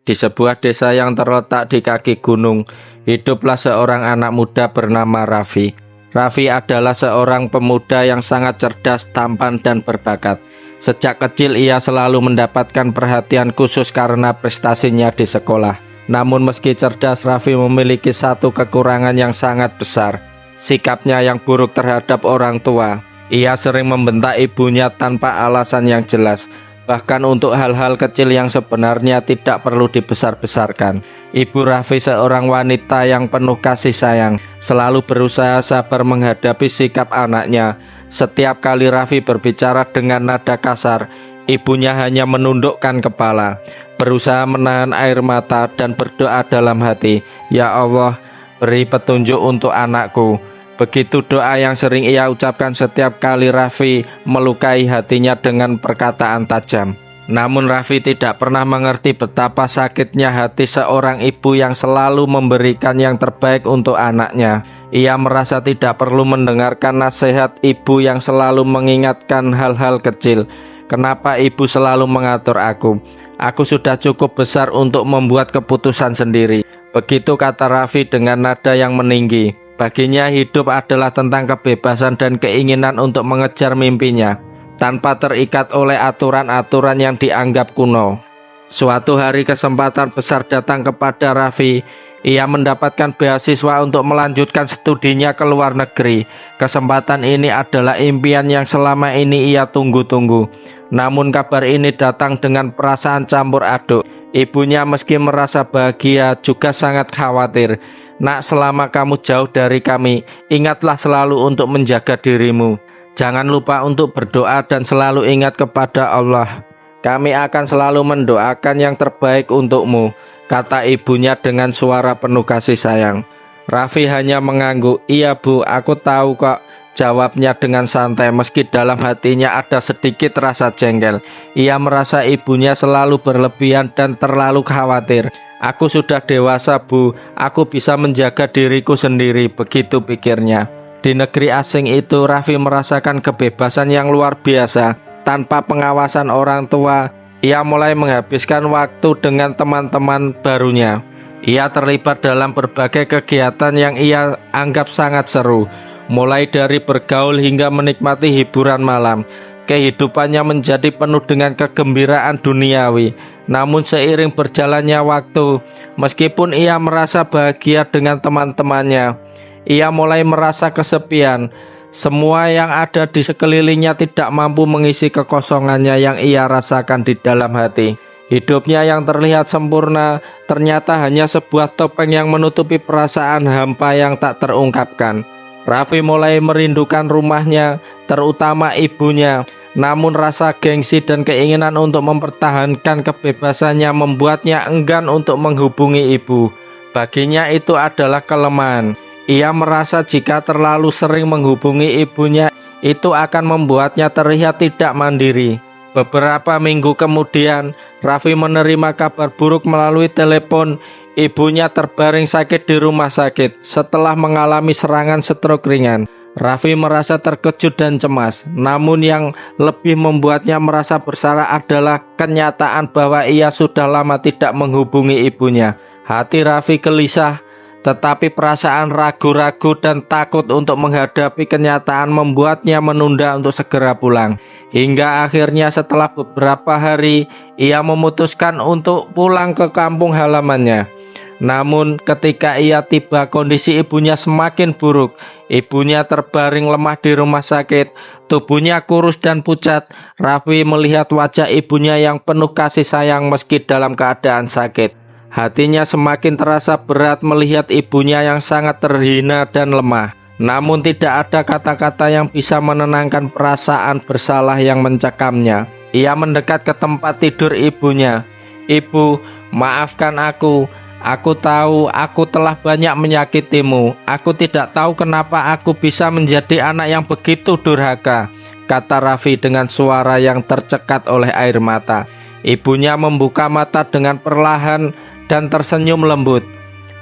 Di sebuah desa yang terletak di kaki gunung, hiduplah seorang anak muda bernama Raffi. Raffi adalah seorang pemuda yang sangat cerdas, tampan, dan berbakat. Sejak kecil ia selalu mendapatkan perhatian khusus karena prestasinya di sekolah. Namun meski cerdas, Raffi memiliki satu kekurangan yang sangat besar, sikapnya yang buruk terhadap orang tua. Ia sering membentak ibunya tanpa alasan yang jelas, bahkan untuk hal-hal kecil yang sebenarnya tidak perlu dibesar-besarkan. Ibu Raffi, seorang wanita yang penuh kasih sayang, selalu berusaha sabar menghadapi sikap anaknya. Setiap kali Raffi berbicara dengan nada kasar, ibunya hanya menundukkan kepala, berusaha menahan air mata dan berdoa dalam hati, "Ya Allah, beri petunjuk untuk anakku." Begitu doa yang sering ia ucapkan setiap kali Raffi melukai hatinya dengan perkataan tajam. Namun Raffi tidak pernah mengerti betapa sakitnya hati seorang ibu yang selalu memberikan yang terbaik untuk anaknya. Ia merasa tidak perlu mendengarkan nasihat ibu yang selalu mengingatkan hal-hal kecil. "Kenapa ibu selalu mengatur aku? Aku sudah cukup besar untuk membuat keputusan sendiri." Begitu kata Raffi dengan nada yang meninggi. Baginya hidup adalah tentang kebebasan dan keinginan untuk mengejar mimpinya, tanpa terikat oleh aturan-aturan yang dianggap kuno. Suatu hari kesempatan besar datang kepada Raffi. Ia mendapatkan beasiswa untuk melanjutkan studinya ke luar negeri. Kesempatan ini adalah impian yang selama ini ia tunggu-tunggu. Namun kabar ini datang dengan perasaan campur aduk. Ibunya meski merasa bahagia juga sangat khawatir. "Nak, selama kamu jauh dari kami, ingatlah selalu untuk menjaga dirimu. Jangan lupa untuk berdoa dan selalu ingat kepada Allah. Kami akan selalu mendoakan yang terbaik untukmu," kata ibunya dengan suara penuh kasih sayang. Raffi hanya mengangguk. "Iya Bu, aku tahu kok," jawabnya dengan santai meski dalam hatinya ada sedikit rasa jengkel. Ia merasa ibunya selalu berlebihan dan terlalu khawatir. "Aku sudah dewasa Bu, aku bisa menjaga diriku sendiri," begitu pikirnya. Di negeri asing itu Raffi merasakan kebebasan yang luar biasa. Tanpa pengawasan orang tua, ia mulai menghabiskan waktu dengan teman-teman barunya. Ia terlibat dalam berbagai kegiatan yang ia anggap sangat seru. Mulai dari bergaul hingga menikmati hiburan malam, kehidupannya menjadi penuh dengan kegembiraan duniawi. Namun seiring berjalannya waktu, meskipun ia merasa bahagia dengan teman-temannya, ia mulai merasa kesepian. Semua yang ada di sekelilingnya tidak mampu mengisi kekosongannya yang ia rasakan di dalam hati. Hidupnya yang terlihat sempurna ternyata hanya sebuah topeng yang menutupi perasaan hampa yang tak terungkapkan. Raffi mulai merindukan rumahnya, terutama ibunya. Namun rasa gengsi dan keinginan untuk mempertahankan kebebasannya membuatnya enggan untuk menghubungi ibu. Baginya itu adalah kelemahan. Ia merasa jika terlalu sering menghubungi ibunya, itu akan membuatnya terlihat tidak mandiri. Beberapa minggu kemudian, Raffi menerima kabar buruk melalui telepon. Ibunya terbaring sakit di rumah sakit setelah mengalami serangan stroke ringan. Raffi merasa terkejut dan cemas. Namun yang lebih membuatnya merasa bersalah adalah kenyataan bahwa ia sudah lama tidak menghubungi ibunya. Hati Raffi gelisah, tetapi perasaan ragu-ragu dan takut untuk menghadapi kenyataan membuatnya menunda untuk segera pulang. Hingga akhirnya setelah beberapa hari, ia memutuskan untuk pulang ke kampung halamannya. Namun ketika ia tiba, kondisi ibunya semakin buruk. Ibunya terbaring lemah di rumah sakit, tubuhnya kurus dan pucat. Raffi melihat wajah ibunya yang penuh kasih sayang meski dalam keadaan sakit. Hatinya semakin terasa berat melihat ibunya yang sangat terhina dan lemah. Namun tidak ada kata-kata yang bisa menenangkan perasaan bersalah yang mencekamnya. Ia mendekat ke tempat tidur ibunya. "Ibu, maafkan aku. Aku tahu aku telah banyak menyakitimu. Aku tidak tahu kenapa aku bisa menjadi anak yang begitu durhaka," kata Raffi dengan suara yang tercekat oleh air mata. Ibunya membuka mata dengan perlahan dan tersenyum lembut.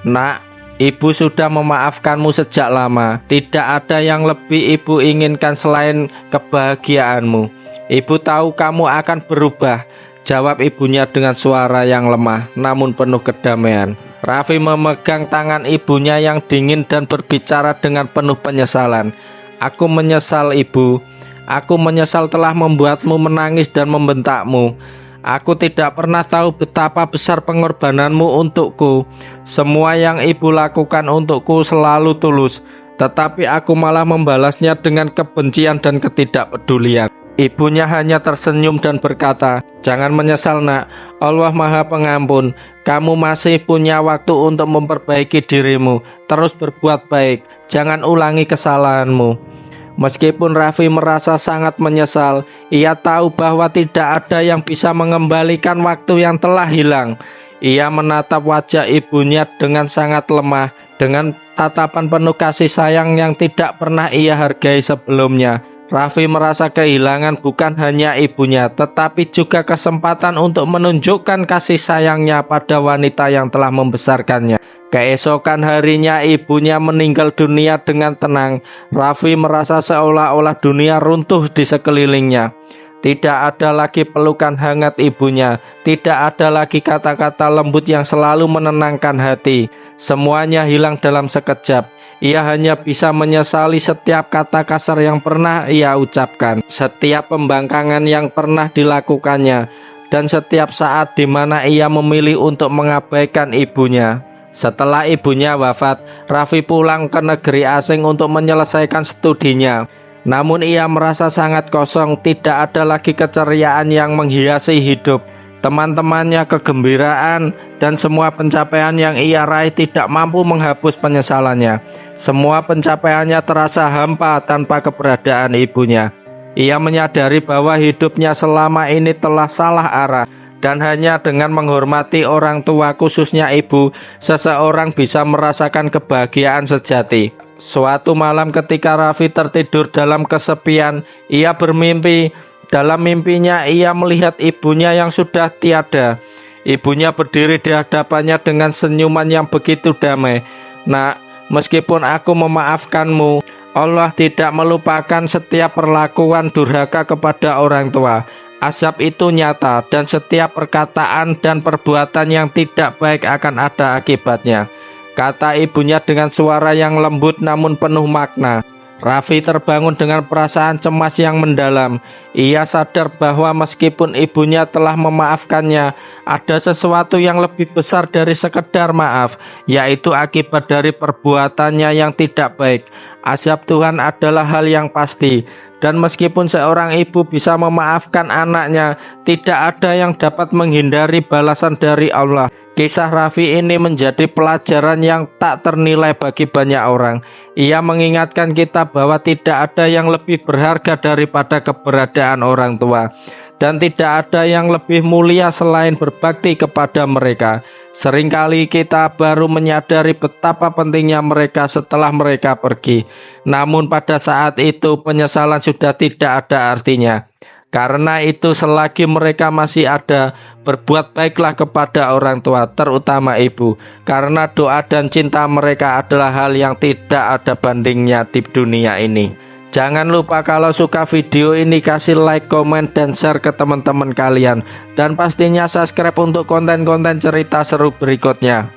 "Nak, ibu sudah memaafkanmu sejak lama. Tidak ada yang lebih ibu inginkan selain kebahagiaanmu. Ibu tahu kamu akan berubah. jawab ibunya dengan suara yang lemah namun penuh kedamaian. Raffi memegang tangan ibunya yang dingin dan berbicara dengan penuh penyesalan. Aku menyesal ibu, aku menyesal telah membuatmu menangis dan membentakmu. Aku tidak pernah tahu betapa besar pengorbananmu untukku. Semua yang ibu lakukan untukku selalu tulus, tetapi aku malah membalasnya dengan kebencian dan ketidakpedulian. Ibunya hanya tersenyum dan berkata, "Jangan menyesal nak, Allah Maha Pengampun. Kamu masih punya waktu untuk memperbaiki dirimu. Terus berbuat baik, jangan ulangi kesalahanmu." Meskipun Raffi merasa sangat menyesal, ia tahu bahwa tidak ada yang bisa mengembalikan waktu yang telah hilang. Ia menatap wajah ibunya dengan sangat lemah, dengan tatapan penuh kasih sayang yang tidak pernah ia hargai sebelumnya. Raffi merasa kehilangan bukan hanya ibunya, tetapi juga kesempatan untuk menunjukkan kasih sayangnya pada wanita yang telah membesarkannya. Keesokan harinya ibunya meninggal dunia dengan tenang. Raffi merasa seolah-olah dunia runtuh di sekelilingnya. Tidak ada lagi pelukan hangat ibunya, tidak ada lagi kata-kata lembut yang selalu menenangkan hati. Semuanya hilang dalam sekejap. Ia hanya bisa menyesali setiap kata kasar yang pernah ia ucapkan, setiap pembangkangan yang pernah dilakukannya, dan setiap saat di mana ia memilih untuk mengabaikan ibunya. Setelah ibunya wafat, Raffi pulang ke negeri asing untuk menyelesaikan studinya. Namun ia merasa sangat kosong, tidak ada lagi keceriaan yang menghiasi hidup. Teman-temannya, kegembiraan, dan semua pencapaian yang ia raih tidak mampu menghapus penyesalannya. Semua pencapaiannya terasa hampa tanpa keberadaan ibunya. Ia menyadari bahwa hidupnya selama ini telah salah arah. Dan hanya dengan menghormati orang tua, khususnya ibu, seseorang bisa merasakan kebahagiaan sejati. Suatu malam ketika Raffi tertidur dalam kesepian, ia bermimpi. Dalam mimpinya ia melihat ibunya yang sudah tiada. Ibunya berdiri di hadapannya dengan senyuman yang begitu damai. "Nak, meskipun aku memaafkanmu, Allah tidak melupakan setiap perlakuan durhaka kepada orang tua. Azab itu nyata dan setiap perkataan dan perbuatan yang tidak baik akan ada akibatnya," kata ibunya dengan suara yang lembut namun penuh makna. Raffi terbangun dengan perasaan cemas yang mendalam. Ia sadar bahwa meskipun ibunya telah memaafkannya, ada sesuatu yang lebih besar dari sekedar maaf, yaitu akibat dari perbuatannya yang tidak baik. Azab Tuhan adalah hal yang pasti. Dan meskipun seorang ibu bisa memaafkan anaknya, tidak ada yang dapat menghindari balasan dari Allah. Kisah Raffi ini menjadi pelajaran yang tak ternilai bagi banyak orang. Ia mengingatkan kita bahwa tidak ada yang lebih berharga daripada keberadaan orang tua. Dan tidak ada yang lebih mulia selain berbakti kepada mereka. Seringkali kita baru menyadari betapa pentingnya mereka setelah mereka pergi. Namun pada saat itu penyesalan sudah tidak ada artinya. Karena itu selagi mereka masih ada, berbuat baiklah kepada orang tua, terutama ibu. Karena doa dan cinta mereka adalah hal yang tidak ada bandingnya di dunia ini. Jangan lupa kalau suka video ini kasih like, komen, dan share ke teman-teman kalian. Dan pastinya subscribe untuk konten-konten cerita seru berikutnya.